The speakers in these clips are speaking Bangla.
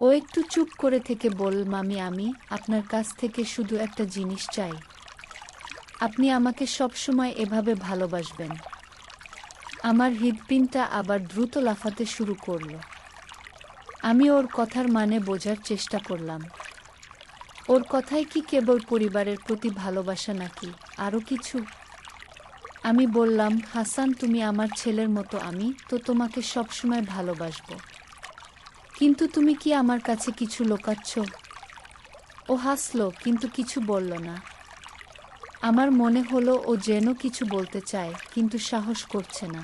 ও একটু চুপ করে থেকে বলল, মামি আমি আপনার কাছ থেকে শুধু একটা জিনিস চাই। আপনি আমাকে সবসময় এভাবে ভালোবাসবেন। আমার হৃৎপিণ্ডটা আবার দ্রুত লাফাতে শুরু করল। আমি ওর কথার মানে বোঝার চেষ্টা করলাম। ওর কথায় কি কেবল পরিবারের প্রতি ভালোবাসা নাকি আরও কিছু? আমি বললাম, হাসান তুমি আমার ছেলের মতো, আমি তো তোমাকে সবসময় ভালোবাসব। কিন্তু তুমি কি আমার কাছে কিছু লুকাচ্ছ? ও হাসল কিন্তু কিছু বলল না। আমার মনে হলো ও যেন কিছু বলতে চায় কিন্তু সাহস করছে না।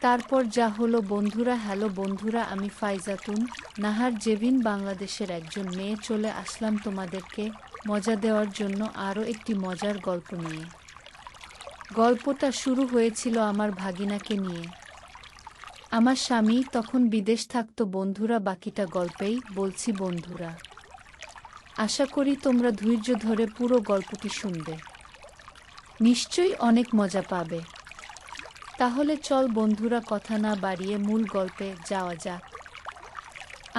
তারপর যা হলো বন্ধুরা। হ্যালো বন্ধুরা, আমি ফাইজাতুন নাহার জেভিন বাংলাদেশের একজন মেয়ে চলে আসলাম তোমাদেরকে মজা দেওয়ার জন্য আরও একটি মজার গল্প নিয়ে। গল্পটা শুরু হয়েছিল আমার ভাগিনাকে নিয়ে। আমার স্বামী তখন বিদেশ থাকতো বন্ধুরা। বাকিটা গল্পেই বলছি বন্ধুরা। আশা করি তোমরা ধৈর্য ধরে পুরো গল্পটি শুনবে। নিশ্চয়ই অনেক মজা পাবে। তাহলে চল বন্ধুরা, কথা না বাড়িয়ে মূল গল্পে যাওয়া যাক।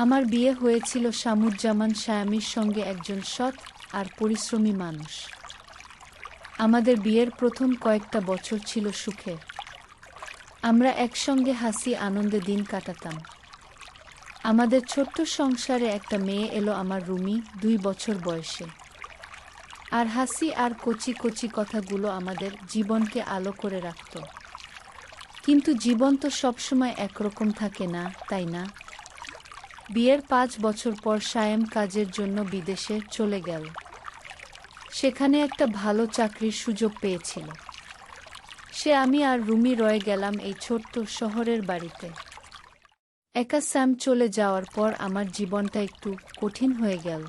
আমার বিয়ে হয়েছিল শামুজ্জামান শায়ামির সঙ্গে, একজন সৎ আর পরিশ্রমী মানুষ। আমাদের বিয়ের প্রথম কয়েকটা বছর ছিল সুখের। আমরা একসঙ্গে হাসি আনন্দে দিন কাটাতাম। আমাদের ছোট্ট সংসারে একটা মেয়ে এলো, আমার রুমি, 2 বছর বয়সে। আর হাসি আর কচি কচি কথাগুলো আমাদের জীবনকে আলো করে রাখত। কিন্তু জীবন তো সবসময় একরকম থাকে না, তাই না? বিয়ের 5 বছর পর শায়েম কাজের জন্য বিদেশে চলে গেল। সেখানে একটা ভালো চাকরির সুযোগ পেয়েছিল। আমি আর রুমি রয়ে গেলাম এই ছোট্ট শহরের বাড়িতে। একা স্যাম চলে যাওয়ার পর আমার জীবনটা একটু কঠিন হয়ে গেল।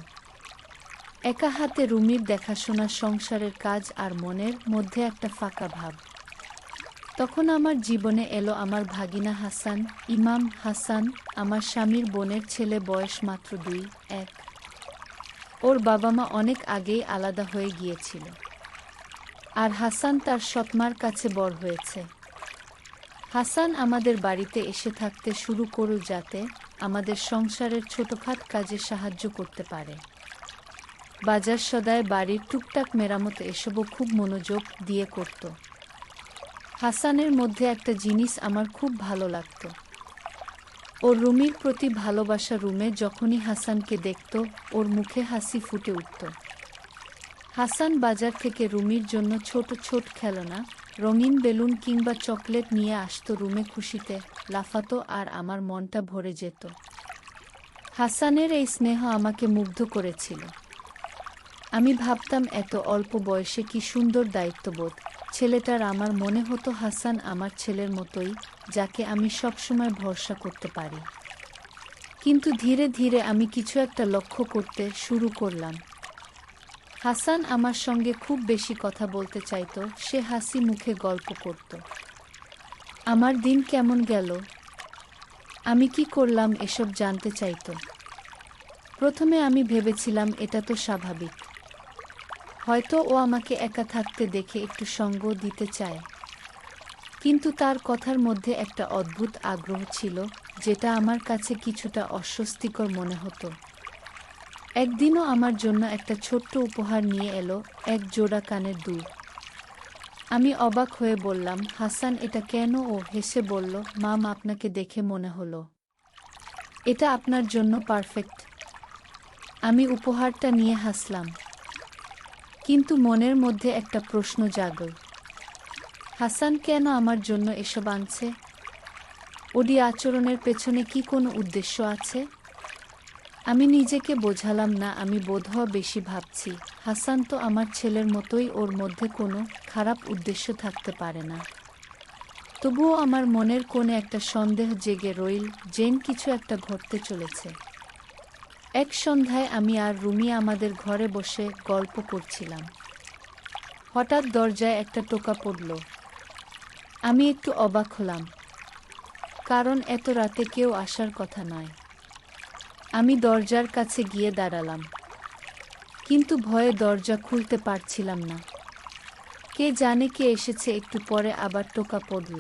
একা হাতে রুমির দেখাশোনা, সংসারের কাজ আর মনের মধ্যে একটা ফাঁকা ভাব। তখন আমার জীবনে এলো আমার ভাগিনা হাসান, ইমাম হাসান, আমার স্বামীর বোনের ছেলে, বয়স মাত্র 2-1। ওর বাবা মা অনেক আগেই আলাদা হয়ে গিয়েছিল। আর হাসান তার সৎমার কাছে বড় হয়েছে। হাসান আমাদের বাড়িতে এসে থাকতে শুরু করল যাতে আমাদের সংসারের ছোটখাট কাজে সাহায্য করতে পারে। বাজার সদাই, বাড়ির টুকটাক মেরামত, এসবও খুব মনোযোগ দিয়ে করত। হাসানের মধ্যে একটা জিনিস আমার খুব ভালো লাগত, ওর রুমির প্রতি ভালোবাসা। রুমে যখনই হাসানকে দেখত ওর মুখে হাসি ফুটে উঠত। হাসান বাজার থেকে রুমির জন্য ছোট ছোট খেলনা, রঙিন বেলুন কিংবা চকলেট নিয়ে আসতো। রুমে খুশিতে লাফাতো আর আমার মনটা ভরে যেত। হাসানের এই স্নেহ আমাকে মুগ্ধ করেছিল। আমি ভাবতাম এত অল্প বয়সে কি সুন্দর দায়িত্ববোধ ছেলেটার। আমার মনে হতো হাসান আমার ছেলের মতোই, যাকে আমি সবসময় ভরসা করতে পারি। কিন্তু ধীরে ধীরে আমি কিছু একটা লক্ষ্য করতে শুরু করলাম। হাসান আমার সঙ্গে খুব বেশি কথা বলতে চাইতো। সে হাসি মুখে গল্প করত। আমার দিন কেমন গেল, আমি কি করলাম, এসব জানতে চাইতো। প্রথমে আমি ভেবেছিলাম এটা তো স্বাভাবিক, হয়তো ও আমাকে একা থাকতে দেখে একটু সঙ্গ দিতে চায়। কিন্তু তার কথার মধ্যে একটা অদ্ভুত আগ্রহ ছিল, যেটা আমার কাছে কিছুটা অস্বস্তিকর মনে হতো। একদিনও আমার জন্য একটা ছোট্ট উপহার নিয়ে এলো, এক জোড়া কানের দুল। আমি অবাক হয়ে বললাম, হাসান এটা কেন? ও হেসে বলল, মাম আপনাকে দেখে মনে হলো এটা আপনার জন্য পারফেক্ট। আমি উপহারটা নিয়ে হাসলাম, কিন্তু মনের মধ্যে একটা প্রশ্ন জাগল। হাসান কেন আমার জন্য এসব আনছে? ওর আচরণের পেছনে কি কোনো উদ্দেশ্য আছে? আমি নিজেকে বোঝালাম না, আমি বোধহয় বেশি ভাবছি। হাসান তো আমার ছেলের মতোই, ওর মধ্যে কোনো খারাপ উদ্দেশ্য থাকতে পারে না। তবুও আমার মনের কোণে একটা সন্দেহ জেগে রইল, যেন কিছু একটা ঘটতে চলেছে। এক সন্ধ্যায় আমি আর রুমি আমাদের ঘরে বসে গল্প করছিলাম। হঠাৎ দরজায় একটা টোকা পড়ল। আমি একটু অবাক হলাম, কারণ এত রাতে কেউ আসার কথা নয়। আমি দরজার কাছে গিয়ে দাঁড়ালাম, কিন্তু ভয়ে দরজা খুলতে পারছিলাম না। কে জানে কে এসেছে। একটু পরে আবার টোকা পড়ল।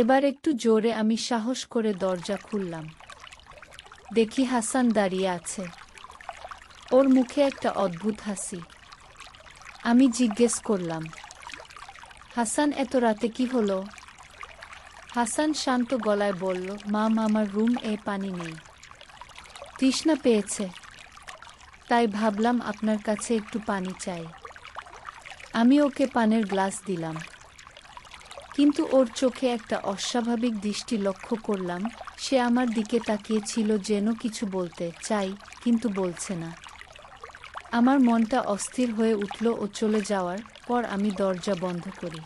এবার একটু জোরে। আমি সাহস করে দরজা খুললাম। দেখি হাসান দাঁড়িয়ে আছে। ওর মুখে একটা অদ্ভুত হাসি। আমি জিজ্ঞেস করলাম, হাসান, এত রাতে কি হলো? হাসান শান্ত গলায় বলল, মাম, আমার রুম পানি নেই। তৃষ্ণা পেয়েছে, তাই ভাবলাম আপনার কাছে একটু পানি চাই। আমি ওকে পানের গ্লাস দিলাম, কিন্তু ওর চোখে একটা অস্বাভাবিক দৃষ্টি লক্ষ্য করলাম। সে আমার দিকে তাকিয়েছিল, যেন কিছু বলতে চাই, কিন্তু বলছে না। আমার মনটা অস্থির হয়ে উঠল। ও চলে যাওয়ার পর আমি দরজা বন্ধ করি।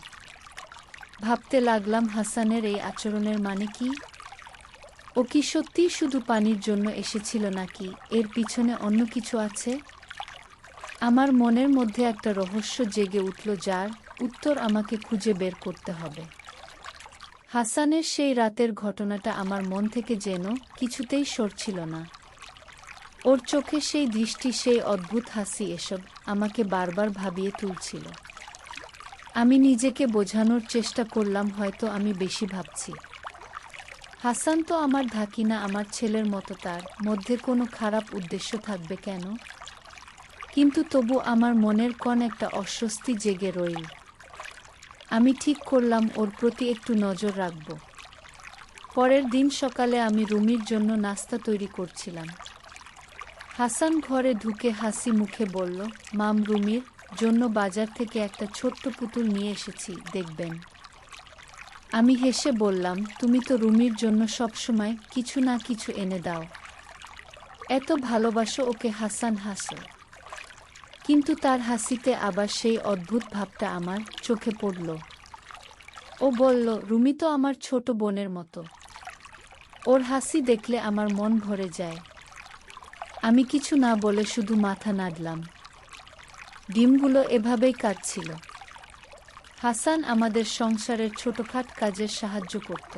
ভাবতে লাগলাম, হাসানের এই আচরণের মানে কি? ও কি সত্যিই শুধু পানির জন্য এসেছিল, নাকি এর পিছনে অন্য কিছু আছে? আমার মনের মধ্যে একটা রহস্য জেগে উঠল, যার উত্তর আমাকে খুঁজে বের করতে হবে। হাসানের সেই রাতের ঘটনাটা আমার মন থেকে যেন কিছুতেই সরছিল না। ওর চোখে সেই দৃষ্টি, সেই অদ্ভুত হাসি, এসব আমাকে বারবার ভাবিয়ে তুলছিল। আমি নিজেকে বোঝানোর চেষ্টা করলাম, হয়তো আমি বেশি ভাবছি। হাসান তো আমার ধাকিনা, আমার ছেলের মতো, তার মধ্যে কোনো খারাপ উদ্দেশ্য থাকবে কেন? কিন্তু তবু আমার মনের কোন একটা অস্বস্তি জেগে রইল। আমি ঠিক করলাম ওর প্রতি একটু নজর রাখব। পরের দিন সকালে আমি রুমির জন্য নাস্তা তৈরি করছিলাম। হাসান ঘরে ঢুকে হাসি মুখে বলল, মাম, রুমির জন্য বাজার থেকে একটা ছোট্ট পুতুল নিয়ে এসেছি, দেখবেন। আমি হেসে বললাম, তুমি তো রুমির জন্য সবসময় কিছু না কিছু এনে দাও, এত ভালোবাসো ওকে। হাসান হাসল, কিন্তু তার হাসিতে আবার সেই অদ্ভুত ভাবটা আমার চোখে পড়ল। ও বলল, রুমি তো আমার ছোট বোনের মতো, ওর হাসি দেখলে আমার মন ভরে যায়। আমি কিছু না বলে শুধু মাথা নাড়লাম। ডিমগুলো এভাবেই কাটছিল। হাসান আমাদের সংসারের ছোটখাট কাজের সাহায্য করত।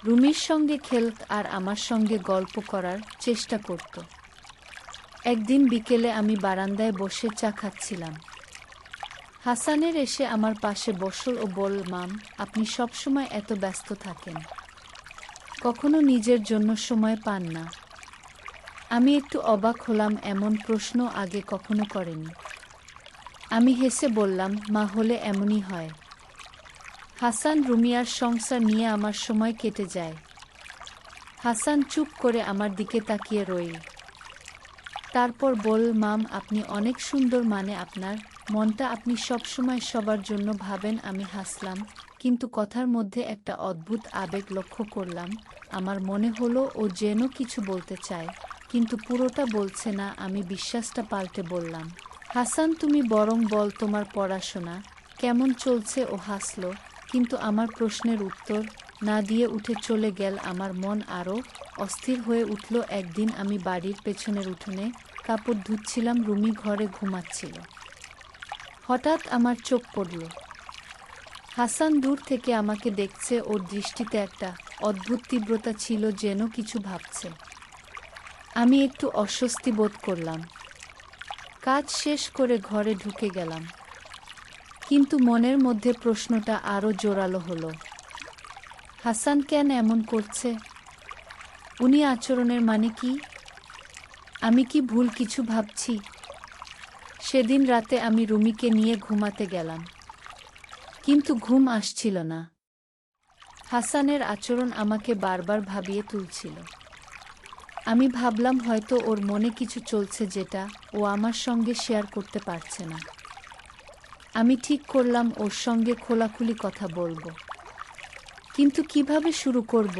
রুমির সঙ্গে খেলত আর আমার সঙ্গে গল্প করার চেষ্টা করত। একদিন বিকেলে আমি বারান্দায় বসে চা খাচ্ছিলাম। হাসানের এসে আমার পাশে বসল ও বলল, মাম, আপনি সবসময় এত ব্যস্ত থাকেন, কখনো নিজের জন্য সময় পান না। আমি একটু অবাক হলাম, এমন প্রশ্ন আগে কখনো করেনি। আমি হেসে বললাম, মা হলে এমনই হয়। হাসান, রুমিয়ার সংসার নিয়ে আমার সময় কেটে যায়। হাসান চুপ করে আমার দিকে তাকিয়ে রইল। তারপর বলল, মাম, আপনি অনেক সুন্দর, মানে আপনার মনটা, আপনি সবসময় সবার জন্য ভাবেন। আমি হাসলাম, কিন্তু কথার মধ্যে একটা অদ্ভুত আবেগ লক্ষ্য করলাম। আমার মনে হলো ও যেন কিছু বলতে চায়, কিন্তু পুরোটা বলছে না। আমি বিশ্বাসটা পাল্টে বললাম, হাসান, তুমি বরং বল, তোমার পড়াশোনা কেমন চলছে? ও হাসল, কিন্তু আমার প্রশ্নের উত্তর না দিয়ে উঠে চলে গেল। আমার মন আরও অস্থির হয়ে উঠল। একদিন আমি বাড়ির পেছনের উঠোনে কাপড় ধুচ্ছিলাম, রুমি ঘরে ঘুমাচ্ছিল। হঠাৎ আমার চোখ পড়ল। হাসান দূর থেকে আমাকে দেখছে, ওর দৃষ্টিতে একটা অদ্ভুত তীব্রতা ছিল, যেন কিছু ভাবছে। আমি একটু অস্বস্তি বোধ করলাম। কাজ শেষ করে ঘরে ঢুকে গেলাম, কিন্তু মনের মধ্যে প্রশ্নটা আরও জোরালো হলো। হাসান কেন এমন করছে? উনি আচরণের মানে কি? আমি কি ভুল কিছু ভাবছি? সেদিন রাতে আমি রুমিকে নিয়ে ঘুমাতে গেলাম, কিন্তু ঘুম আসছিল না। হাসানের আচরণ আমাকে বারবার ভাবিয়ে তুলছিল। আমি ভাবলাম, হয়তো ওর মনে কিছু চলছে, যেটা ও আমার সঙ্গে শেয়ার করতে পারছে না। আমি ঠিক করলাম ওর সঙ্গে খোলাখুলি কথা বলবো, কিন্তু কিভাবে শুরু করব?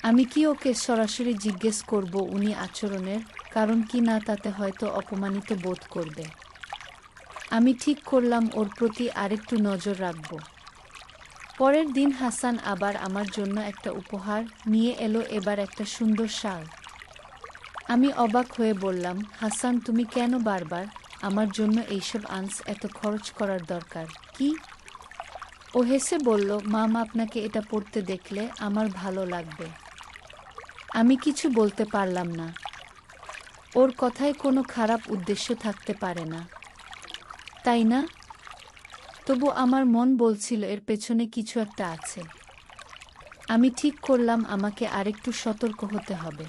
আমি কি ওকে সরাসরি জিজ্ঞেস করব উনি আচরণের কারণ কি না? তাতে হয়তো অপমানিত বোধ করবে। আমি ঠিক করলাম ওর প্রতি আরেকটু নজর রাখব। পরের দিন হাসান আবার আমার জন্য একটা উপহার নিয়ে এলো, এবার একটা সুন্দর শাল। আমি অবাক হয়ে বললাম, হাসান, তুমি কেন বারবার আমার জন্য এইসব আনস? এত খরচ করার দরকার কি? ও হেসে বলল, মাম, আপনাকে এটা পড়তে দেখলে আমার ভালো লাগবে। আমি কিছু বলতে পারলাম না। ওর কথায় কোনো খারাপ উদ্দেশ্য থাকতে পারে না, তাই না? তবু আমার মন বলছিল এর পেছনে কিছু একটা আছে। আমি ঠিক করলাম আমাকে আরেকটু সতর্ক হতে হবে।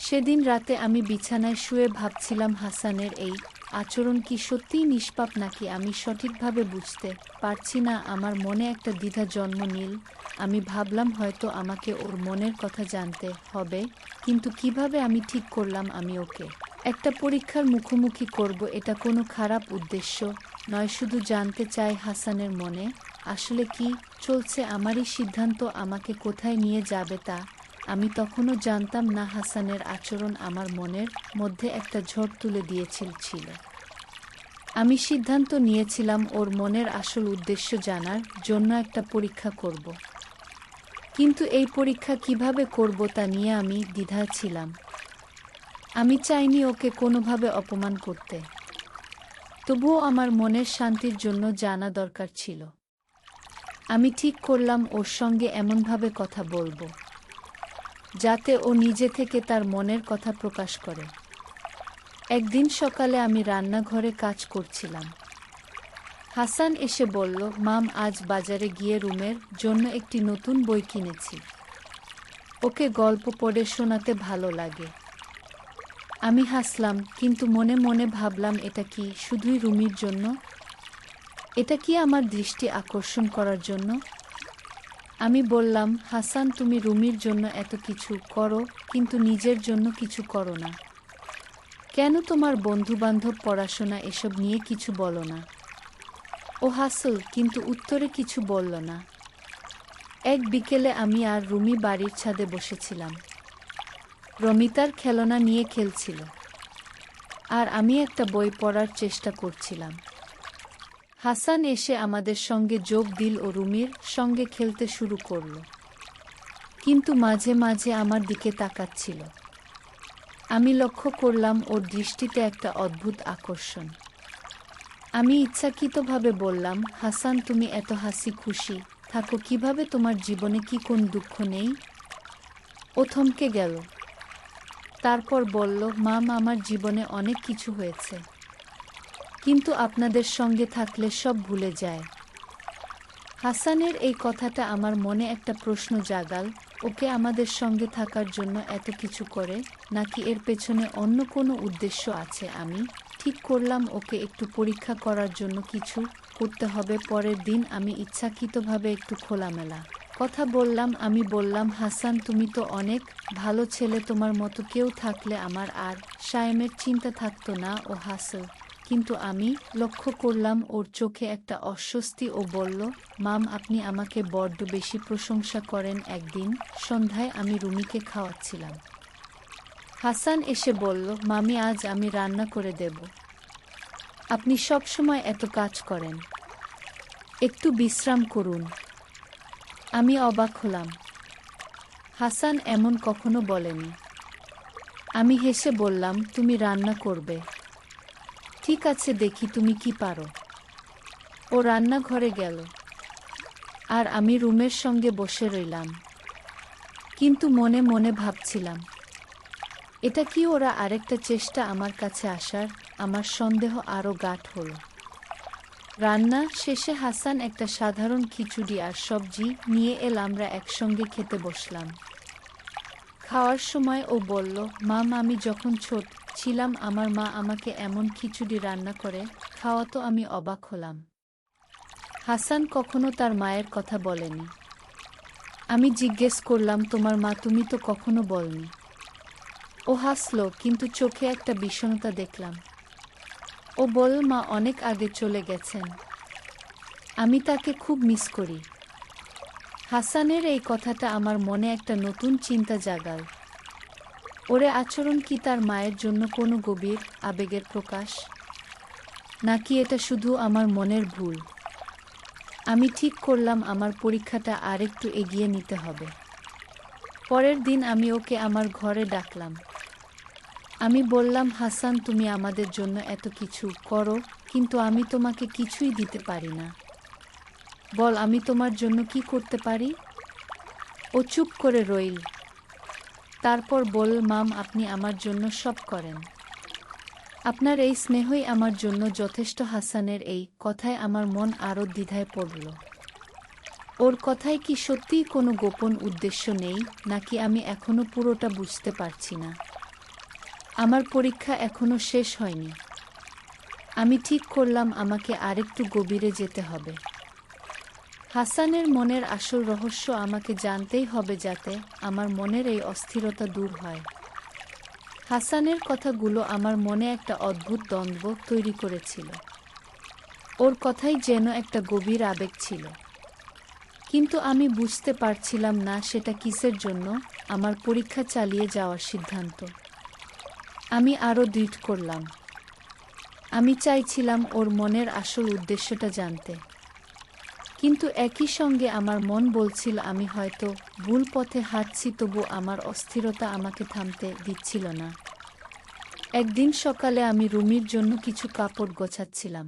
সেদিন রাতে আমি বিছানায় শুয়ে ভাবছিলাম হাসানের এই আচরণ কি সত্যিই নিষ্পাপ নাকি আমি সঠিকভাবে বুঝতে পারছি না। আমার মনে একটা দ্বিধা জন্ম নিল। আমি ভাবলাম হয়তো আমাকে ওর মনের কথা জানতে হবে, কিন্তু কিভাবে? আমি ঠিক করলাম আমি ওকে একটা পরীক্ষার মুখোমুখি করব। এটা কোনো খারাপ উদ্দেশ্য নয়, শুধু জানতে চাই হাসানের মনে আসলে কি চলছে। আমারই সিদ্ধান্ত আমাকে কোথায় নিয়ে যাবে তা আমি তখনও জানতাম না। হাসানের আচরণ আমার মনের মধ্যে একটা ঝড় তুলে দিয়েছিল। আমি সিদ্ধান্ত নিয়েছিলাম ওর মনের আসল উদ্দেশ্য জানার জন্য একটা পরীক্ষা করব। কিন্তু এই পরীক্ষা কিভাবে করব তা নিয়ে আমি দ্বিধায় ছিলাম। আমি চাইনি ওকে কোনোভাবে অপমান করতে, তবুও আমার মনের শান্তির জন্য জানা দরকার ছিল। আমি ঠিক করলাম ওর সঙ্গে এমনভাবে কথা বলবো যাতে ও নিজে থেকে তার মনের কথা প্রকাশ করে। একদিন সকালে আমি রান্নাঘরে কাজ করছিলাম। হাসান এসে বলল, মাম, আজ বাজারে গিয়ে রুমের জন্য একটি নতুন বই কিনেছি। ওকে গল্প পড়ে শোনাতে ভালো লাগে। আমি হাসলাম, কিন্তু মনে মনে ভাবলাম এটা কি শুধুই রুমির জন্য? এটা কি আমার দৃষ্টি আকর্ষণ করার জন্য? আমি বললাম, হাসান, তুমি রুমির জন্য এত কিছু করো কিন্তু নিজের জন্য কিছু করো না কেন? তোমার বন্ধুবান্ধব, পড়াশোনা এসব নিয়ে কিছু বলো না? ও হাসল, কিন্তু উত্তরে কিছু বলল না। এক বিকেলে আমি আর রুমি বাড়ির ছাদে বসেছিলাম। রমিতার খেলনা নিয়ে খেলছিল, আর আমি একটা বই পড়ার চেষ্টা করছিলাম। হাসান এসে আমাদের সঙ্গে যোগ দিল ও রুমির সঙ্গে খেলতে শুরু করল, কিন্তু মাঝে মাঝে আমার দিকে তাকাচ্ছিল। আমি লক্ষ্য করলাম ওর দৃষ্টিতে একটা অদ্ভুত আকর্ষণ। আমি ইচ্ছাকৃতভাবে বললাম, হাসান, তুমি এত হাসি খুশি থাকো কিভাবে? তোমার জীবনে কি কোন দুঃখ নেই? ও থমকে গেল। তারপর বলল, মাম, আমার জীবনে অনেক কিছু হয়েছে, কিন্তু আপনাদের সঙ্গে থাকলে সব ভুলে যায়। হাসানের এই কথাটা আমার মনে একটা প্রশ্ন জাগাল। ওকে আমাদের সঙ্গে থাকার জন্য এত কিছু করে, নাকি এর পেছনে অন্য কোনো উদ্দেশ্য আছে? আমি ঠিক করলাম ওকে একটু পরীক্ষা করার জন্য কিছু করতে হবে। পরের দিন আমি ইচ্ছাকৃতভাবে একটু খোলামেলা কথা বললাম। আমি বললাম, হাসান, তুমি তো অনেক ভালো ছেলে, তোমার মতো কেউ থাকলে আমার আর সায়েমের চিন্তা থাকতো না। ও হাসল, কিন্তু আমি লক্ষ্য করলাম ওর চোখে একটা অস্বস্তি। ও বলল, মাম, আপনি আমাকে বড্ড বেশি প্রশংসা করেন। একদিন সন্ধ্যায় আমি রুমিকে খাওয়াচ্ছিলাম। হাসান এসে বলল, মামি, আজ আমি রান্না করে দেব। আপনি সব সময় এত কাজ করেন, একটু বিশ্রাম করুন। আমি অবাক হলাম। হাসান এমন কখনো বলেনি। আমি হেসে বললাম, তুমি রান্না করবে? ঠিক আছে, দেখি তুমি কি পারো। ও রান্নাঘরে গেল, আর আমি রুমের সঙ্গে বসে রইলাম, কিন্তু মনে মনে ভাবছিলাম, এটা কি ওরা আরেকটা চেষ্টা আমার কাছে আসার? আমার সন্দেহ আরও গাঢ় হলো। রান্না শেষে হাসান একটা সাধারণ খিচুড়ি আর সবজি নিয়ে এল। আমরা একসঙ্গে খেতে বসলাম। খাওয়ার সময় ও বলল, মাম, আমি যখন ছোট ছিলাম আমার মা আমাকে এমন খিচুড়ি রান্না করে খাওয়াতো। আমি অবাক হলাম। হাসান কখনো তার মায়ের কথা বলেনি। আমি জিজ্ঞেস করলাম, তোমার মা? তুমি তো কখনো বলনি। ও হাসল, কিন্তু চোখে একটা বিষণ্ণতা দেখলাম। ও বলল, মা অনেক আগে চলে গেছেন, আমি তাকে খুব মিস করি। হাসানের এই কথাটা আমার মনে একটা নতুন চিন্তা জাগাল। ওরে আচরণ কি তার মায়ের জন্য কোনো গভীর আবেগের প্রকাশ, নাকি এটা শুধু আমার মনের ভুল? আমি ঠিক করলাম আমার পরীক্ষাটা আরেকটু এগিয়ে নিতে হবে। পরের দিন আমি ওকে আমার ঘরে ডাকলাম। আমি বললাম, হাসান, তুমি আমাদের জন্য এত কিছু করো, কিন্তু আমি তোমাকে কিছুই দিতে পারি না। বল, আমি তোমার জন্য কি করতে পারি? ও চুপ করে রইল। তারপর বলল, মাম, আপনি আমার জন্য সব করেন। আপনার এই স্নেহই আমার জন্য যথেষ্ট। হাসানের এই কথায় আমার মন আরও দ্বিধায় পড়ল। ওর কথায় কি সত্যিই কোনো গোপন উদ্দেশ্য নেই, নাকি আমি এখনো পুরোটা বুঝতে পারছি না? আমার পরীক্ষা এখনো শেষ হয়নি। আমি ঠিক করলাম আমাকে আরেকটু গভীরে যেতে হবে। হাসানের মনের আসল রহস্য আমাকে জানতেই হবে, যাতে আমার মনের এই অস্থিরতা দূর হয়। হাসানের কথাগুলো আমার মনে একটা অদ্ভুত দ্বন্দ্ব তৈরি করেছিল। ওর কথাই যেন একটা গভীর আবেগ ছিল, কিন্তু আমি বুঝতে পারছিলাম না সেটা কিসের জন্য। আমার পরীক্ষা চালিয়ে যাওয়ার সিদ্ধান্ত আমি আরও দৃঢ় করলাম। আমি চাইছিলাম ওর মনের আসল উদ্দেশ্যটা জানতে, কিন্তু একই সঙ্গে আমার মন বলছিল আমি হয়তো ভুল পথে হাঁটছি। তবু আমার অস্থিরতা আমাকে থামতে দিচ্ছিল না। একদিন সকালে আমি রুমির জন্য কিছু কাপড় গোছাচ্ছিলাম।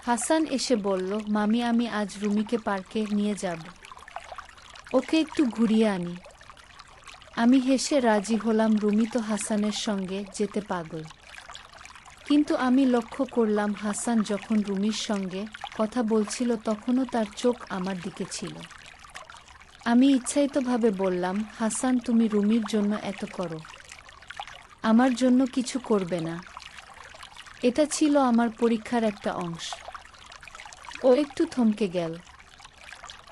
হাসান এসে বলল, মামি, আমি আজ রুমিকে পার্কে নিয়ে যাব, ওকে একটু ঘুরিয়ে আনি। আমি হেসে রাজি হলাম। রুমি তো হাসানের সঙ্গে যেতে পাগল, কিন্তু আমি লক্ষ্য করলাম হাসান যখন রুমির সঙ্গে কথা বলছিল তখনও তার চোখ আমার দিকে ছিল। আমি ইচ্ছায়িতভাবে বললাম, হাসান, তুমি রুমির জন্য এত করো, আমার জন্য কিছু করবে না? এটা ছিল আমার পরীক্ষার একটা অংশ। ও একটু থমকে গেল,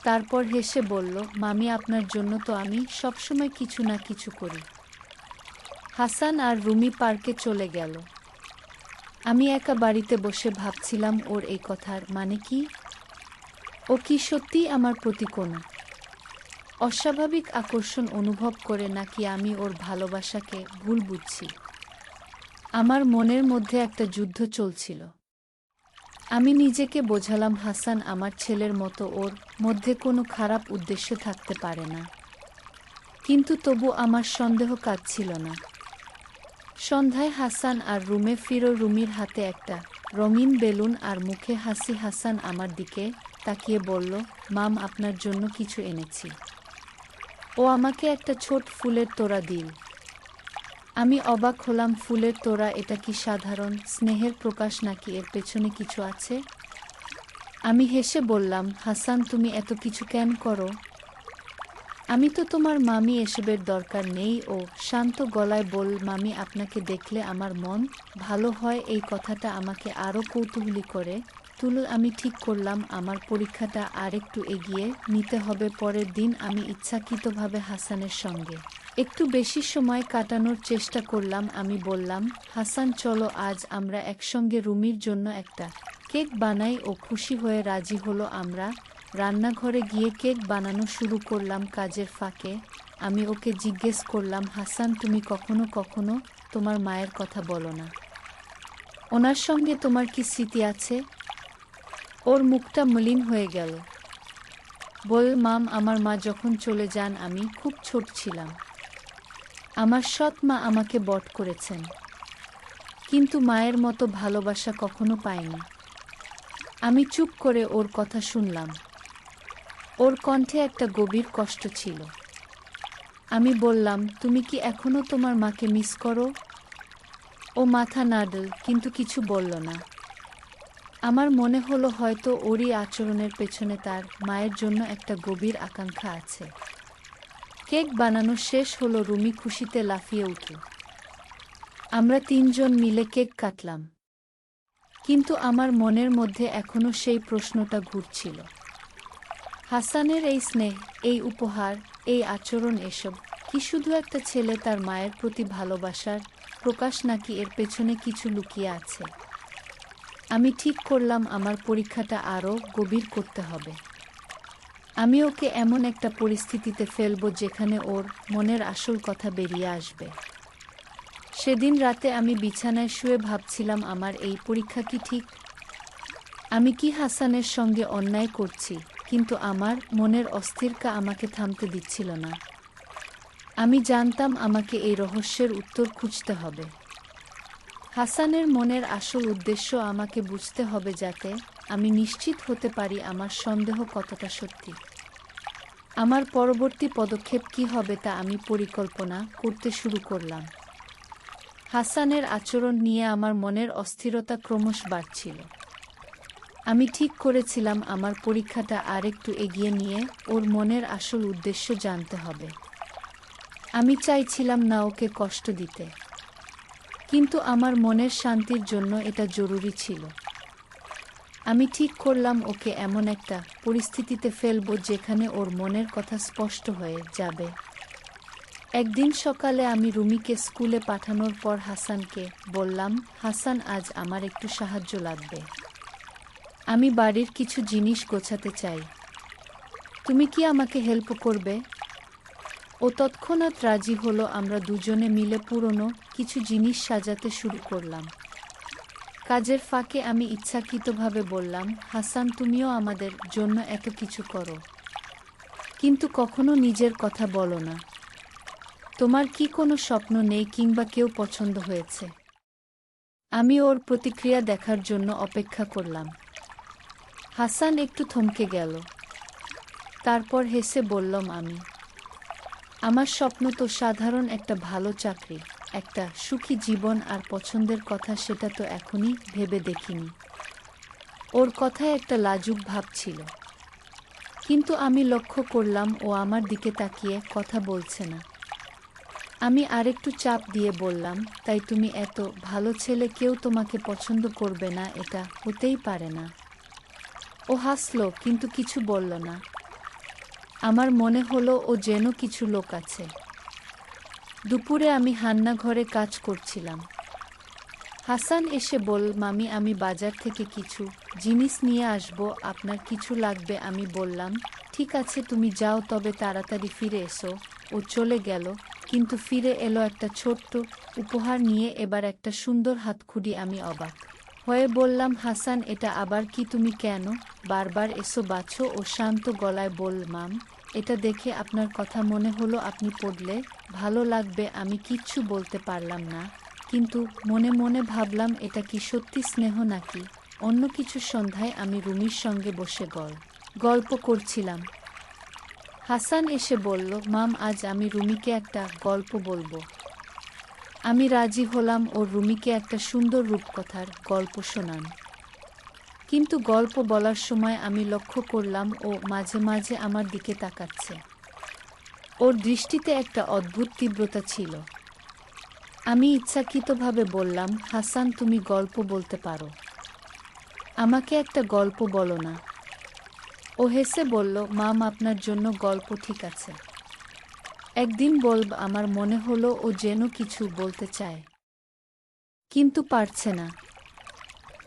তারপর হেসে বলল, মামি, আপনার জন্য তো আমি সবসময় কিছু না কিছু করি। হাসান আর রুমি পার্কে চলে গেল। আমি একা বাড়িতে বসে ভাবছিলাম ওর এই কথার মানে কি? ও কি সত্যিই আমার প্রতি কোনো অস্বাভাবিক আকর্ষণ অনুভব করে, নাকি আমি ওর ভালোবাসাকে ভুল বুঝছি? আমার মনের মধ্যে একটা যুদ্ধ চলছিল। আমি নিজেকে বোঝালাম হাসান আমার ছেলের মতো, ওর মধ্যে কোনো খারাপ উদ্দেশ্য থাকতে পারে না, কিন্তু তবু আমার সন্দেহ কাটছিল না। সন্ধ্যায় হাসান আর রুমে ফিরো। রুমির হাতে একটা রঙিন বেলুন আর মুখে হাসি। হাসান আমার দিকে তাকিয়ে বলল, মাম, আপনার জন্য কিছু এনেছি। ও আমাকে একটা ছোট ফুলের তোড়া দিল। আমি অবাক হলাম। ফুলের তোড়া? এটা কি সাধারণ স্নেহের প্রকাশ, নাকি এর পেছনে কিছু আছে? আমি হেসে বললাম, হাসান, তুমি এত কিছু কেন করো? আমি তো তোমার মামি, এসবের দরকার নেই। ও শান্ত গলায় বলল, মামি, আপনাকে দেখলে আমার মন ভালো হয়। এই কথাটা আমাকে আরও কৌতূহলী করে তুলল। আমি ঠিক করলাম আমার পরীক্ষাটা আরেকটু এগিয়ে নিতে হবে। পরের দিন আমি ইচ্ছাকৃতভাবে হাসানের সঙ্গে একটু বেশি সময় কাটানোর চেষ্টা করলাম। আমি বললাম, হাসান, চলো আজ আমরা একসঙ্গে রুমির জন্য একটা কেক বানাই। ও খুশি হয়ে রাজি হলো। আমরা রান্নাঘরে গিয়ে কেক বানানো শুরু করলাম। কাজের ফাঁকে আমি ওকে জিজ্ঞেস করলাম, হাসান, তুমি কখনো কখনো তোমার মায়ের কথা বলো না? ওনার সঙ্গে তোমার কি স্মৃতি আছে? ওর মুখটা মলিন হয়ে গেল। বল, মাম, আমার মা যখন চলে যান আমি খুব ছোট ছিলাম। আমার সৎ মা আমাকে বড় করেছেন, কিন্তু মায়ের মতো ভালোবাসা কখনো পাইনি। আমি চুপ করে ওর কথা শুনলাম। ওর কণ্ঠে একটা গভীর কষ্ট ছিল। আমি বললাম, তুমি কি এখনো তোমার মাকে মিস করো? ও মাথা নাড়ল, কিন্তু কিছু বলল না। আমার মনে হলো হয়তো ওরই আচরণের পেছনে তার মায়ের জন্য একটা গভীর আকাঙ্ক্ষা আছে। কেক বানানো শেষ হলো। রুমি খুশিতে লাফিয়ে উঠল। আমরা তিনজন মিলে কেক কাটলাম, কিন্তু আমার মনের মধ্যে এখনো সেই প্রশ্নটা ঘুরছিল। হাসানের এই স্নেহ, এই উপহার, এই আচরণ, এসব কি শুধু একটা ছেলে তার মায়ের প্রতি ভালোবাসার প্রকাশ, নাকি এর পেছনে কিছু লুকিয়ে আছে? আমি ঠিক করলাম আমার পরীক্ষাটা আরও গভীর করতে হবে। আমি ওকে এমন একটা পরিস্থিতিতে ফেলব যেখানে ওর মনের আসল কথা বেরিয়ে আসবে। সেদিন রাতে আমি বিছানায় শুয়ে ভাবছিলাম, আমার এই পরীক্ষা কি ঠিক? আমি কি হাসানের সঙ্গে অন্যায় করছি? কিন্তু আমার মনের অস্থিরতা আমাকে থামতে দিচ্ছিল না। আমি জানতাম আমাকে এই রহস্যের উত্তর খুঁজতে হবে। হাসানের মনের আসল উদ্দেশ্য আমাকে বুঝতে হবে, যাতে আমি নিশ্চিত হতে পারি আমার সন্দেহ কতটা সত্যি। আমার পরবর্তী পদক্ষেপ কী হবে তা আমি পরিকল্পনা করতে শুরু করলাম। হাসানের আচরণ নিয়ে আমার মনের অস্থিরতা ক্রমশ বাড়ছিল। আমি ঠিক করেছিলাম আমার পরীক্ষাটা আরেকটু এগিয়ে নিয়ে ওর মনের আসল উদ্দেশ্য জানতে হবে। আমি চাইছিলাম না ওকে কষ্ট দিতে, কিন্তু আমার মনের শান্তির জন্য এটা জরুরি ছিল। আমি ঠিক করলাম ওকে এমন একটা পরিস্থিতিতে ফেলব যেখানে ওর মনের কথা স্পষ্ট হয়ে যাবে। একদিন সকালে আমি রুমিকে স্কুলে পাঠানোর পর হাসানকে বললাম, হাসান, আজ আমার একটু সাহায্য লাগবে। আমি বাড়ির কিছু জিনিস গোছাতে চাই। তুমি কি আমাকে হেল্প করবে? ও তৎক্ষণাৎ রাজি হলো। আমরা দুজনে মিলে পুরনো কিছু জিনিস সাজাতে শুরু করলাম। কাজের ফাঁকে আমি ইচ্ছাকৃতভাবে বললাম, হাসান, তুমিও আমাদের জন্য এত কিছু করো, কিন্তু কখনো নিজের কথা বলো না। তোমার কি কোনো স্বপ্ন নেই কিংবা কেউ পছন্দ হয়েছে? আমি ওর প্রতিক্রিয়া দেখার জন্য অপেক্ষা করলাম। হাসান একটু থমকে গেল। তারপর হেসে বললাম, আমার স্বপ্ন তো সাধারণ একটা ভালো চাকরি, একটা সুখী জীবন, আর পছন্দের কথা সেটা তো এখনই ভেবে দেখিনি। ওর কথায় একটা লাজুক ভাব ছিল, কিন্তু আমি লক্ষ্য করলাম ও আমার দিকে তাকিয়ে কথা বলছে না। আমি আরেকটু চাপ দিয়ে বললাম, তাই তুমি এত ভালো ছেলে, কেউ তোমাকে পছন্দ করবে না? এটা হতেই পারে না। ও হাসল, কিন্তু কিছু বলল না। আমার মনে হলো ও যেন কিছু লোক আছে। দুপুরে আমি রান্নাঘরে কাজ করছিলাম। হাসান এসে বলল, মামি, আমি বাজার থেকে কিছু জিনিস নিয়ে আসব, আপনার কিছু লাগবে? আমি বললাম, ঠিক আছে, তুমি যাও, তবে তাড়াতাড়ি ফিরে এসো। ও চলে গেল, কিন্তু ফিরে এলো একটা ছোট্ট উপহার নিয়ে, এবার একটা সুন্দর হাতখুড়ি। আমি অবাক হয়ে বললাম, হাসান, এটা আবার কি? তুমি কেন বারবার এসো বাছো? ও শান্ত গলায় বলল, মাম, এটা দেখে আপনার কথা মনে হলো, আপনি পড়লে ভালো লাগবে। আমি কিচ্ছু বলতে পারলাম না, কিন্তু মনে মনে ভাবলাম, এটা কি সত্যি স্নেহ নাকি অন্য কিছু? সন্ধ্যায় আমি রুমির সঙ্গে বসে গল্প করছিলাম। হাসান এসে বলল, মাম, আজ আমি রুমিকে একটা গল্প বলবো। আমি রাজি হলাম। ওর রুমিকে একটা সুন্দর রূপকথার গল্প শোনান। কিন্তু গল্প বলার সময় আমি লক্ষ্য করলাম ও মাঝে মাঝে আমার দিকে তাকাচ্ছে। ওর দৃষ্টিতে একটা অদ্ভুত তীব্রতা ছিল। আমি ইচ্ছাকৃতভাবে বললাম, হাসান, তুমি গল্প বলতে পারো, আমাকে একটা গল্প বলো না? ও হেসে বলল, মাম, আপনার জন্য গল্প, ঠিক আছে, একদিন বলব। আমার মনে হলো ও যেন কিছু বলতে চায়, কিন্তু পারছে না।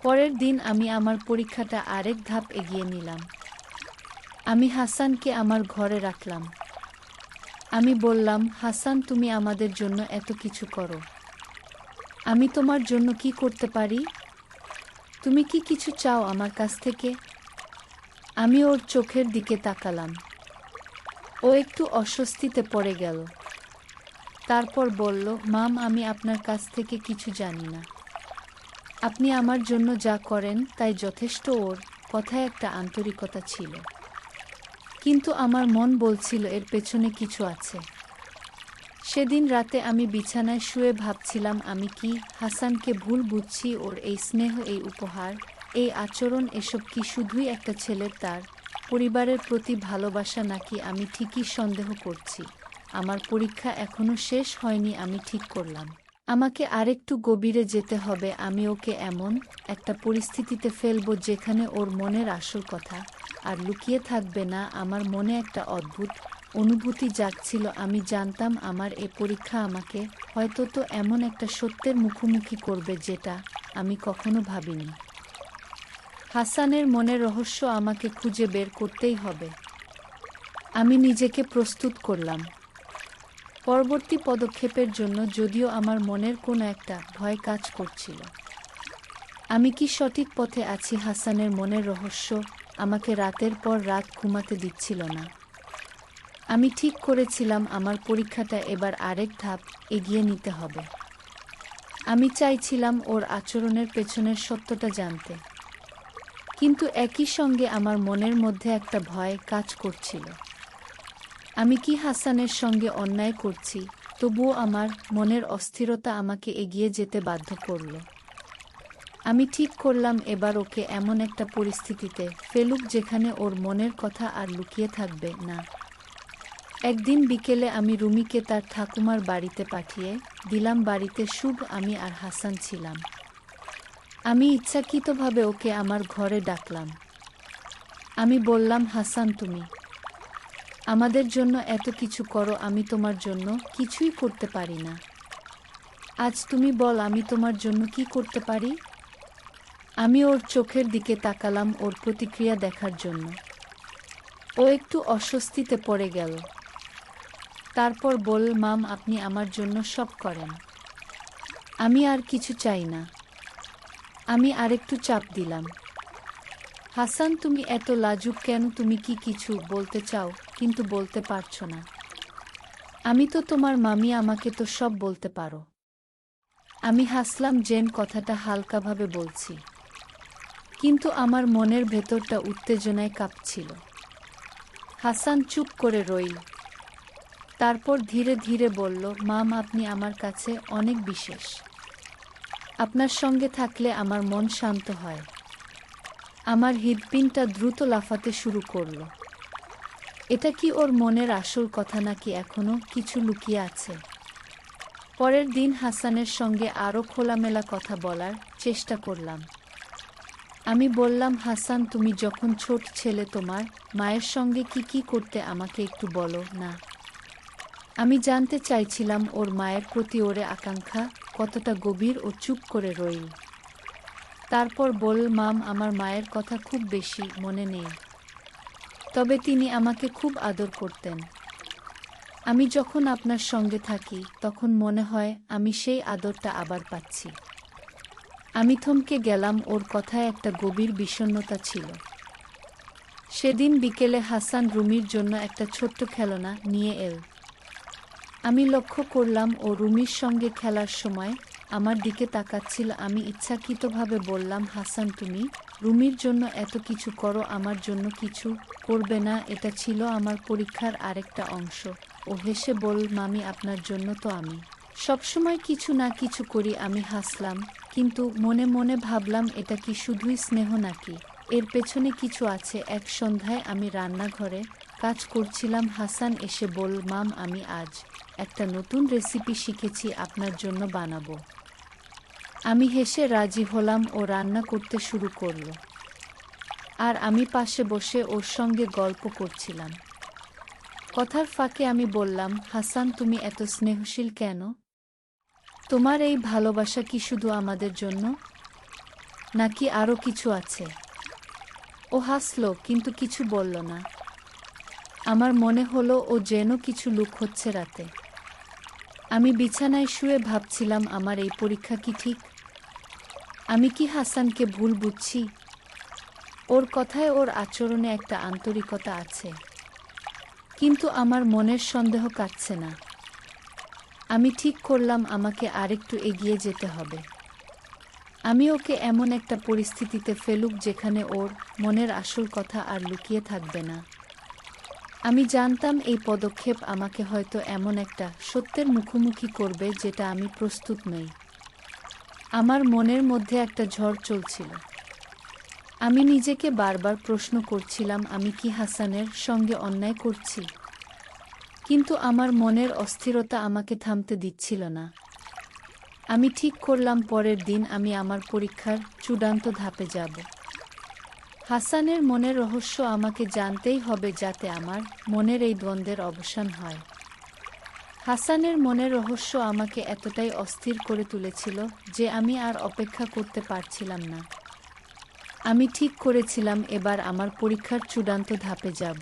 পরের দিন আমি আমার পরীক্ষাটা আরেক ধাপ এগিয়ে নিলাম। আমি হাসানকে আমার ঘরে রাখলাম। আমি বললাম, হাসান, তুমি আমাদের জন্য এত কিছু করো, আমি তোমার জন্য কি করতে পারি? তুমি কি কিছু চাও আমার কাছ থেকে? আমি ওর চোখের দিকে তাকালাম। ও একটু অস্বস্তিতে পড়ে গেল। তারপর বলল, মাম, আমি আপনার কাছ থেকে কিছু জানি না। আপনি আমার জন্য যা করেন তাই যথেষ্ট। ওর কথায় একটা আন্তরিকতা ছিল, কিন্তু আমার মন বলছিল এর পেছনে কিছু আছে। সেদিন রাতে আমি বিছানায় শুয়ে ভাবছিলাম, আমি কি হাসানকে ভুল বুঝছি? ওর এই স্নেহ, এই উপহার, এই আচরণ, এসব কি শুধুই একটা ছেলের তার পরিবারের প্রতি ভালোবাসা, নাকি আমি ঠিকই সন্দেহ করছি? আমার পরীক্ষা এখনো শেষ হয়নি। আমি ঠিক করলাম আমাকে আরেকটু গভীরে যেতে হবে। আমি ওকে এমন একটা পরিস্থিতিতে ফেলব যেখানে ওর মনের আসল কথা আর লুকিয়ে থাকবে না। আমার মনে একটা অদ্ভুত অনুভূতি জাগছিল। আমি জানতাম আমার এ পরীক্ষা আমাকে হয়তো তো এমন একটা সত্যের মুখোমুখি করবে যেটা আমি কখনো ভাবিনি। হাসানের মনের রহস্য আমাকে খুঁজে বের করতেই হবে। আমি নিজেকে প্রস্তুত করলাম পরবর্তী পদক্ষেপের জন্য, যদিও আমার মনের কোনো একটা ভয় কাজ করছিল। আমি কি সঠিক পথে আছি? হাসানের মনের রহস্য আমাকে রাতের পর রাত ঘুমাতে দিচ্ছিল না। আমি ঠিক করেছিলাম আমার পরীক্ষাটা এবার আরেক ধাপ এগিয়ে নিতে হবে। আমি চাইছিলাম ওর আচরণের পেছনের সত্যটা জানতে, কিন্তু একই সঙ্গে আমার মনের মধ্যে একটা ভয় কাজ করছিল। আমি কি হাসানের সঙ্গে অন্যায় করছি? তবুও আমার মনের অস্থিরতা আমাকে এগিয়ে যেতে বাধ্য করল। আমি ঠিক করলাম এবার ওকে এমন একটা পরিস্থিতিতে ফেলুক যেখানে ওর মনের কথা আর লুকিয়ে থাকবে না। একদিন বিকেলে আমি রুমিকে তার ঠাকুমার বাড়িতে পাঠিয়ে দিলাম। বাড়িতে শুভ, আমি আর হাসান ছিলাম। আমি ইচ্ছাকৃতভাবে ওকে আমার ঘরে ডাকলাম। আমি বললাম, হাসান, তুমি আমাদের জন্য এত কিছু করো, আমি তোমার জন্য কিছুই করতে পারি না। আজ তুমি বল, আমি তোমার জন্য কি করতে পারি? আমি ওর চোখের দিকে তাকালাম ওর প্রতিক্রিয়া দেখার জন্য। ও একটু অস্বস্তিতে পড়ে গেল। তারপর বলল, মাম, আপনি আমার জন্য সব করেন, আমি আর কিছু চাই না। আমি আরেকটু চাপ দিলাম। হাসান, তুমি এত লাজুক কেন? তুমি কি কিছু বলতে চাও কিন্তু বলতে পারছো না? আমি তো তোমার মামি, আমাকে তো সব বলতে পারো। আমি হাসলাম, জেন, কথাটা হালকাভাবে বলছি, কিন্তু আমার মনের ভেতরটা উত্তেজনায় কাঁপছিল। হাসান চুপ করে রইল। তারপর ধীরে ধীরে বলল, মাম, আপনি আমার কাছে অনেক বিশেষ। আপনার সঙ্গে থাকলে আমার মন শান্ত হয়। আমার হৃৎপিণ্ডটা দ্রুত লাফাতে শুরু করল। এটা কি ওর মনের আসল কথা নাকি এখনো কিছু লুকিয়ে আছে? পরের দিন হাসানের সঙ্গে আরও খোলামেলা কথা বলার চেষ্টা করলাম। আমি বললাম, হাসান, তুমি যখন ছোট ছেলে তোমার মায়ের সঙ্গে কি কি করতে আমাকে একটু বলো না। আমি জানতে চাইছিলাম ওর মায়ের প্রতি ওর আকাঙ্ক্ষা কতটা গভীর। ও চুপ করে রইল। তারপর বলল, মাম, আমার মায়ের কথা খুব বেশি মনে নেই, তবে তিনি আমাকে খুব আদর করতেন। আমি যখন আপনার সঙ্গে থাকি তখন মনে হয় আমি সেই আদরটা আবার পাচ্ছি। আমি থমকে গেলাম। ওর কথায় একটা গভীর বিষণ্ণতা ছিল। সেদিন বিকেলে হাসান রুমির জন্য একটা ছোট্ট খেলনা নিয়ে এল। আমি লক্ষ্য করলাম ও রুমির সঙ্গে খেলার সময় আমার দিকে তাকাচ্ছিল। আমি ইচ্ছাকৃতভাবে বললাম, হাসান, তুমি রুমির জন্য এত কিছু করো, আমার জন্য কিছু করবে না? এটা ছিল আমার পরীক্ষার আরেকটা অংশ। ও হেসে বলল, মামি, আপনার জন্য তো আমি সবসময় কিছু না কিছু করি। আমি হাসলাম, কিন্তু মনে মনে ভাবলাম, এটা কি শুধুই স্নেহ নাকি এর পেছনে কিছু আছে? এক সন্ধ্যায় আমি রান্নাঘরে কাজ করছিলাম। হাসান এসে বলল, মাম, আমি আজ একটা নতুন রেসিপি শিখেছি, আপনার জন্য বানাবো। আমি হেসে রাজি হলাম। ও রান্না করতে শুরু করল, আর আমি পাশে বসে ওর সঙ্গে গল্প করছিলাম। কথার ফাঁকে আমি বললাম, হাসান, তুমি এত স্নেহশীল কেন? তোমার এই ভালোবাসা কি শুধু আমাদের জন্য, নাকি আরও কিছু আছে? ও হাসল, কিন্তু কিছু বলল না। আমার মনে হলো ও যেন কিছু লুকোচ্ছে রাতে। আমি বিছানায় শুয়ে ভাবছিলাম, আমার এই পরীক্ষা কি ঠিক? আমি কি হাসানকে ভুল বুঝছি? ওর কথায়, ওর আচরণে একটা আন্তরিকতা আছে, কিন্তু আমার মনের সন্দেহ কাটছে না। আমি ঠিক করলাম আমাকে আরেকটু এগিয়ে যেতে হবে। আমি ওকে এমন একটা পরিস্থিতিতে ফেলুক যেখানে ওর মনের আসল কথা আর লুকিয়ে থাকবে না। আমি জানতাম এই পদক্ষেপ আমাকে হয়তো এমন একটা সত্যের মুখোমুখি করবে যেটা আমি প্রস্তুত নই। আমার মনের মধ্যে একটা ঝড় চলছিল। আমি নিজেকে বারবার প্রশ্ন করছিলাম, আমি কি হাসানের সঙ্গে অন্যায় করছি? কিন্তু আমার মনের অস্থিরতা আমাকে থামতে দিচ্ছিল না। আমি ঠিক করলাম পরের দিন আমি আমার পরীক্ষার চূড়ান্ত ধাপে যাব। হাসানের মনের রহস্য আমাকে জানতেই হবে, যাতে আমার মনের এই দ্বন্দ্বের অবসান হয়। হাসানের মনের রহস্য আমাকে এতটাই অস্থির করে তুলেছিল যে আমি আর অপেক্ষা করতে পারছিলাম না। আমি ঠিক করেছিলাম এবার আমার পরীক্ষার চূড়ান্ত ধাপে যাব।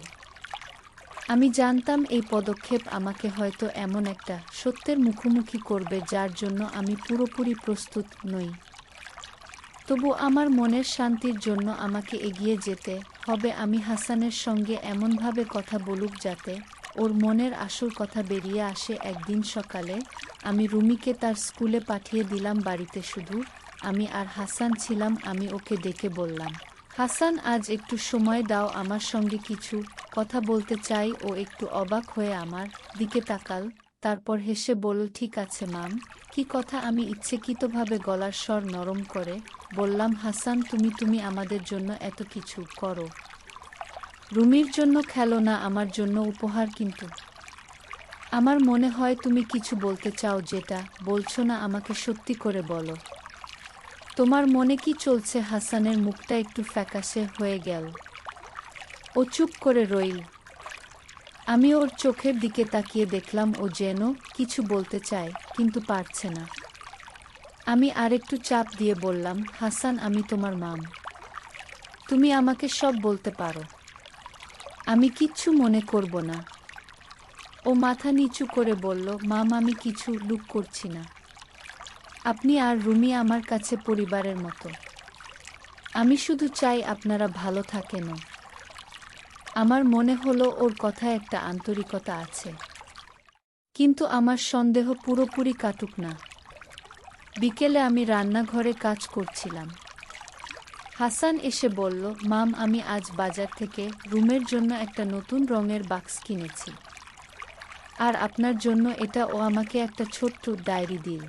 আমি জানতাম এই পদক্ষেপ আমাকে হয়তো এমন একটা সত্যের মুখোমুখি করবে যার জন্য আমি পুরোপুরি প্রস্তুত নই। তবু আমার মনের শান্তির জন্য আমাকে এগিয়ে যেতে হবে। আমি হাসানের সঙ্গে এমনভাবে কথা বলুক যাতে ওর মনের আসল কথা বেরিয়ে আসে। একদিন সকালে আমি রুমিকে তার স্কুলে পাঠিয়ে দিলাম। বাড়িতে শুধু আমি আর হাসান ছিলাম। আমি ওকে ডেকে বললাম, হাসান, আজ একটু সময় দাও, আমার সঙ্গে কিছু কথা বলতে চাই। ও একটু অবাক হয়ে আমার দিকে তাকাল। তারপর হেসে বলল, ঠিক আছে মাম, কি কথা? আমি ইচ্ছাকৃতভাবে গলার স্বর নরম করে বললাম, হাসান, তুমি আমাদের জন্য এত কিছু করো। রুমির জন্য খেলো না, আমার জন্য উপহার। কিন্তু আমার মনে হয় তুমি কিছু বলতে চাও, যেটা বলছো না আমাকে সত্যি করে বলো। তোমার মনে কি চলছে? হাসানের মুখটা একটু ফ্যাকাশে হয়ে গেল। ও চুপ করে রইল। আমি ওর চোখের দিকে তাকিয়ে দেখলাম ও যেন কিছু বলতে চায়, কিন্তু পারছে না। আমি আরেকটু চাপ দিয়ে বললাম, হাসান, আমি তোমার মাম। তুমি আমাকে সব বলতে পারো। আমি কিচ্ছু মনে করব না। ও মাথা নিচু করে বলল, মাম, আমি কিছু লুক করছি না। আপনি আর রুমি আমার কাছে পরিবারের মতো। আমি শুধু চাই আপনারা ভালো থাকেন। আমার মনে হলো ওর কথায় একটা আন্তরিকতা আছে, কিন্তু আমার সন্দেহ পুরোপুরি কাটুক না। বিকেলে আমি রান্নাঘরে কাজ করছিলাম। হাসান এসে বলল, মাম, আমি আজ বাজার থেকে রুমের জন্য একটা নতুন রঙের বাক্স কিনেছি। আর আপনার জন্য এটা। ও আমাকে একটা ছোট্ট ডায়েরি দিল।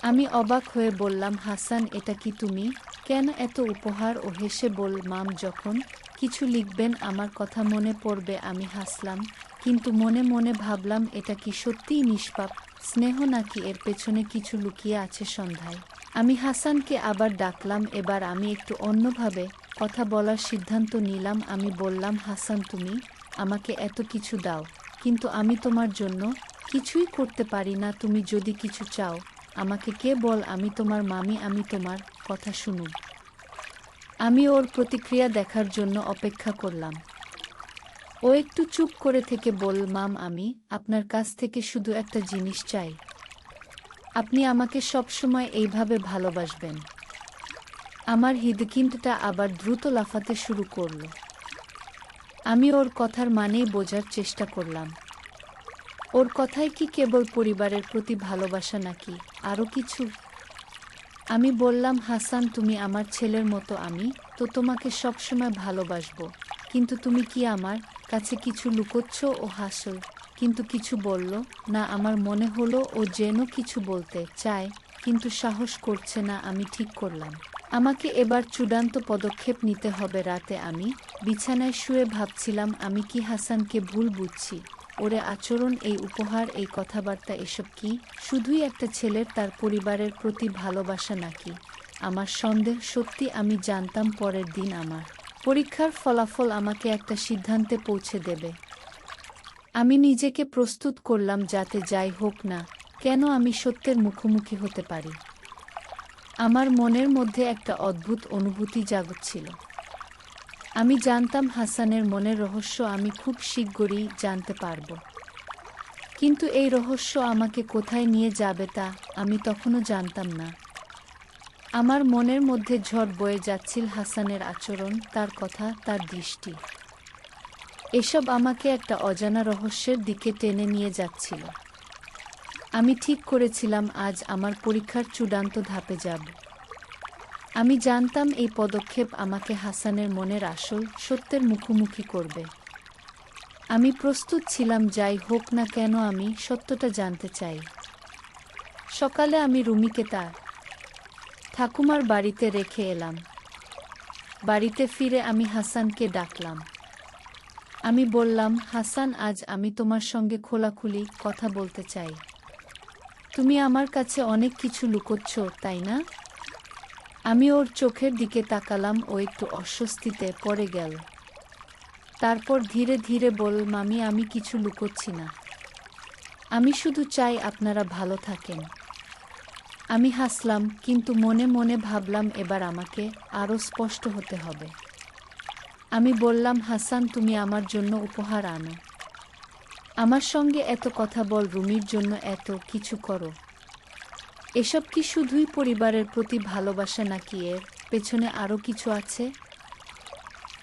আমি অবাক হয়ে বললাম, হাসান, এটা কি তুমি? কেন এত উপহার? ও হেসে বলল, মাম, যখন কিছু লিখবেন আমার কথা মনে পড়বে। আমি হাসলাম, কিন্তু মনে মনে ভাবলাম, এটা কি সত্যিই নিষ্পাপ স্নেহ, নাকি এর পেছনে কিছু লুকিয়ে আছে? সন্ধ্যায় আমি হাসানকে আবার ডাকলাম। এবার আমি একটু অন্যভাবে কথা বলার সিদ্ধান্ত নিলাম। আমি বললাম, হাসান, তুমি আমাকে এত কিছু দাও, কিন্তু আমি তোমার জন্য কিছুই করতে পারি না। তুমি যদি কিছু চাও আমাকে কে বল, আমি তোমার মামি, আমি তোমার কথা শুনুব। আমি ওর প্রতিক্রিয়া দেখার জন্য অপেক্ষা করলাম। ও একটু চুপ করে থেকে বলল, মাম, আমি আপনার কাছ থেকে শুধু একটা জিনিস চাই। আপনি আমাকে সবসময় এইভাবে ভালোবাসবেন। আমার হৃদপিণ্ডটা আবার দ্রুত লাফাতে শুরু করল। আমি ওর কথার মানেই বোঝার চেষ্টা করলাম। ওর কথায় কি কেবল পরিবারের প্রতি ভালোবাসা, নাকি আরও কিছু? আমি বললাম, হাসান, তুমি আমার ছেলের মতো। আমি তো তোমাকে সবসময় ভালোবাসবো, কিন্তু তুমি কি আমার কাছে কিছু লুকোচ্ছ? ও হাসল, কিন্তু কিছু বলল না। আমার মনে হলো ও যেন কিছু বলতে চায়, কিন্তু সাহস করছে না। আমি ঠিক করলাম, আমাকে এবার চূড়ান্ত পদক্ষেপ নিতে হবে। রাতে আমি বিছানায় শুয়ে ভাবছিলাম, আমি কি হাসানকে ভুল বুঝছি? ওরে আচরণ, এই উপহার, এই কথাবার্তা, এসব কি শুধুই একটা ছেলের তার পরিবারের প্রতি ভালোবাসা, নাকি আমার সন্দেহ সত্যি? আমি জানতাম পরের দিন আমার পরীক্ষার ফলাফল আমাকে একটা সিদ্ধান্তে পৌঁছে দেবে। আমি নিজেকে প্রস্তুত করলাম, যাতে যাই হোক না কেন আমি সত্যের মুখোমুখি হতে পারি। আমার মনের মধ্যে একটা অদ্ভুত অনুভূতি জাগছিল। আমি জানতাম হাসানের মনের রহস্য আমি খুব শিগগিরই জানতে পারব। কিন্তু এই রহস্য আমাকে কোথায় নিয়ে যাবে তা আমি তখনও জানতাম না। আমার মনের মধ্যে ঝড় বয়ে যাচ্ছিল। হাসানের আচরণ, তার কথা, তার দৃষ্টি, এসব আমাকে একটা অজানা রহস্যের দিকে টেনে নিয়ে যাচ্ছিল। আমি ঠিক করেছিলাম আজ আমার পরীক্ষার চূড়ান্ত ধাপে যাব। আমি জানতাম এই পদক্ষেপ আমাকে হাসানের মনের আসল সত্যের মুখোমুখি করবে। আমি প্রস্তুত ছিলাম, যাই হোক না কেন আমি সত্যটা জানতে চাই। সকালে আমি রুমিকে তার ঠাকুমার বাড়িতে রেখে এলাম। বাড়িতে ফিরে আমি হাসানকে ডাকলাম। আমি বললাম, হাসান, আজ আমি তোমার সঙ্গে খোলাখুলি কথা বলতে চাই। তুমি আমার কাছে অনেক কিছু লুকোচ্ছ, তাই না? আমি ওর চোখের দিকে তাকালাম। ও একটু অস্বস্তিতে পড়ে গেল। তারপর ধীরে ধীরে বলল, মামি, আমি কিছু লুকোচ্ছি না। আমি শুধু চাই আপনারা ভালো থাকেন। আমি হাসলাম, কিন্তু মনে মনে ভাবলাম এবার আমাকে আরও স্পষ্ট হতে হবে। আমি বললাম, হাসান, তুমি আমার জন্য উপহার আনো। আমার সঙ্গে এত কথা বল, রুমির জন্য এত কিছু করো। এসব কি শুধুই পরিবারের প্রতি ভালোবাসা, নাকি এর পেছনে আরও কিছু আছে?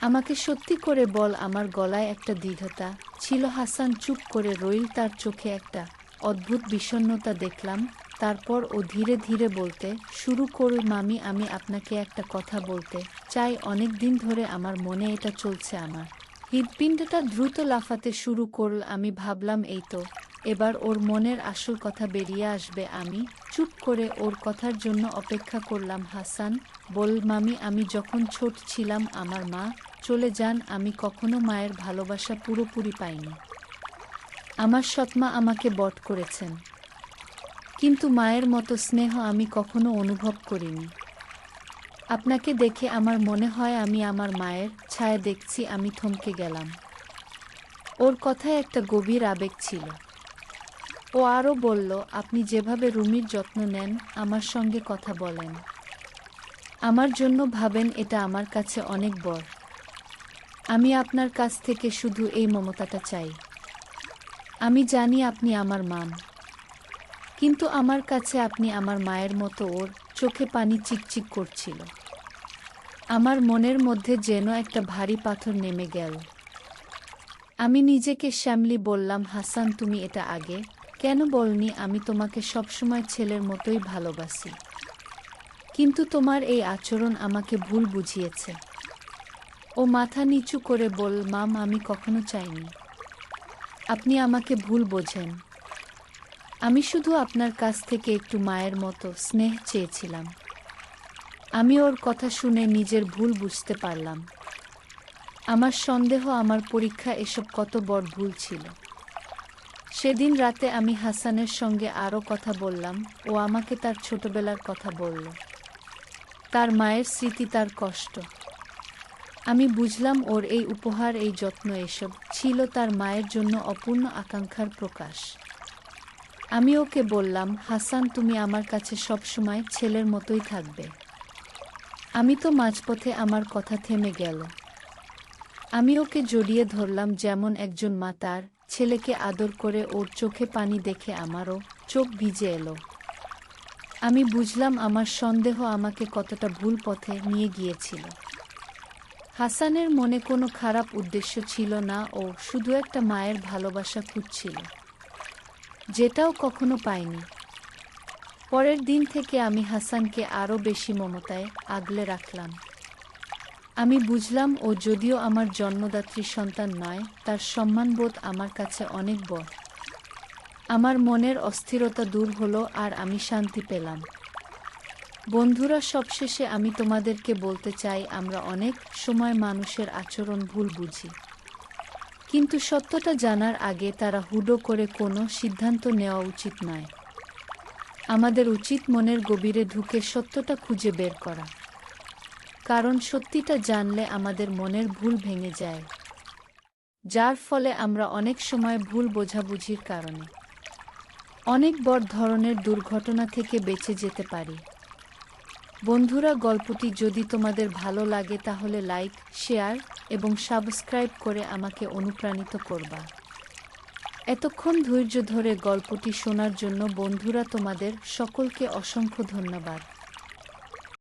আমাকে সত্যি করে বল। আমার গলায় একটা দৃঢ়তা ছিল। হাসান চুপ করে রইল। তার চোখে একটা অদ্ভুত বিষণ্ণতা দেখলাম। তারপর ও ধীরে ধীরে বলতে শুরু করল, মামি, আমি আপনাকে একটা কথা বলতে চাই। অনেক দিন ধরে আমার মনে এটা চলছে। আমার হৃৎপিণ্ডটা দ্রুত লাফাতে শুরু করল। আমি ভাবলাম, এই তো এবার ওর মনের আসল কথা বেরিয়ে আসবে। আমি চুপ করে ওর কথার জন্য অপেক্ষা করলাম। হাসান বল মামি, আমি যখন ছোট ছিলাম আমার মা চলে যান। আমি কখনো মায়ের ভালোবাসা পুরোপুরি পাইনি। আমার সৎমা আমাকে বড় করেছেন, কিন্তু মায়ের মতো স্নেহ আমি কখনো অনুভব করিনি। আপনাকে দেখে আমার মনে হয় আমি আমার মায়ের ছায়া দেখছি। আমি থমকে গেলাম। ওর কথায় একটা গভীর আবেগ ছিল। ও আরও বলল, আপনি যেভাবে রুমির যত্ন নেন, আমার সঙ্গে কথা বলেন, আমার জন্য ভাবেন, এটা আমার কাছে অনেক বড়। আমি আপনার কাছ থেকে শুধু এই মমতাটা চাই। আমি জানি আপনি আমার মাম, কিন্তু আমার কাছে আপনি আমার মায়ের মতো। ওর চোখে পানি চিকচিক করছিল। আমার মনের মধ্যে যেন একটা ভারী পাথর নেমে গেল। আমি নিজেকে সামলি বললাম, হাসান তুমি এটা আগে কেন বলনি? আমি তোমাকে সবসময় ছেলের মতোই ভালোবাসি, কিন্তু তোমার এই আচরণ আমাকে ভুল বুঝিয়েছে। ও মাথা নিচু করে বল, মাম আমি কখনো চাইনি আপনি আমাকে ভুল বোঝেন। আমি শুধু আপনার কাছ থেকে একটু মায়ের মতো স্নেহ চেয়েছিলাম। আমি ওর কথা শুনে নিজের ভুল বুঝতে পারলাম। আমার সন্দেহ, আমার পরীক্ষা, এসব কত বড় ভুল ছিল। সেদিন রাতে আমি হাসানের সঙ্গে আরও কথা বললাম। ও আমাকে তার ছোটবেলার কথা বলল, তার মায়ের স্মৃতি, তার কষ্ট। আমি বুঝলাম ওর এই উপহার, এই যত্ন, এসব ছিল তার মায়ের জন্য অপূর্ণ আকাঙ্ক্ষার প্রকাশ। আমি ওকে বললাম, হাসান তুমি আমার কাছে সবসময় ছেলের মতোই থাকবে। আমি তো মাঝপথে আমার কথা থেমে গেল। আমি ওকে জড়িয়ে ধরলাম, যেমন একজন মা তার ছেলেকে আদর করে। ওর চোখে পানি দেখে আমারও চোখ ভিজে এলো। আমি বুঝলাম আমার সন্দেহ আমাকে কতটা ভুল পথে নিয়ে গিয়েছিল। হাসানের মনে কোনো খারাপ উদ্দেশ্য ছিল না। ও শুধু একটা মায়ের ভালোবাসা খুঁজছিল, যেটাও কখনো পায়নি। পরের দিন থেকে আমি হাসানকে আরও বেশি মমতায় আগলে রাখলাম। আমি বুঝলাম ও যদিও আমার জন্মদাত্রী সন্তান নয়, তার সম্মানবোধ আমার কাছে অনেক বড়। আমার মনের অস্থিরতা দূর হলো আর আমি শান্তি পেলাম। বন্ধুরা, সবশেষে আমি তোমাদেরকে বলতে চাই, আমরা অনেক সময় মানুষের আচরণ ভুল বুঝি, কিন্তু সত্যটা জানার আগে তারা হুড়ো করে কোনো সিদ্ধান্ত নেওয়া উচিত নয়। আমাদের উচিত মনের গভীরে ঢুকে সত্যটা খুঁজে বের করা, কারণ সত্যিটা জানলে আমাদের মনের ভুল ভেঙে যায়, যার ফলে আমরা অনেক সময় ভুল বোঝাবুঝির কারণে অনেক বড় ধরনের দুর্ঘটনা থেকে বেঁচে যেতে পারি। বন্ধুরা, গল্পটি যদি তোমাদের ভালো লাগে তাহলে লাইক, শেয়ার এবং সাবস্ক্রাইব করে আমাকে অনুপ্রাণিত করবা। এতক্ষণ ধৈর্য ধরে গল্পটি শোনার জন্য বন্ধুরা তোমাদের সকলকে অসংখ্য ধন্যবাদ।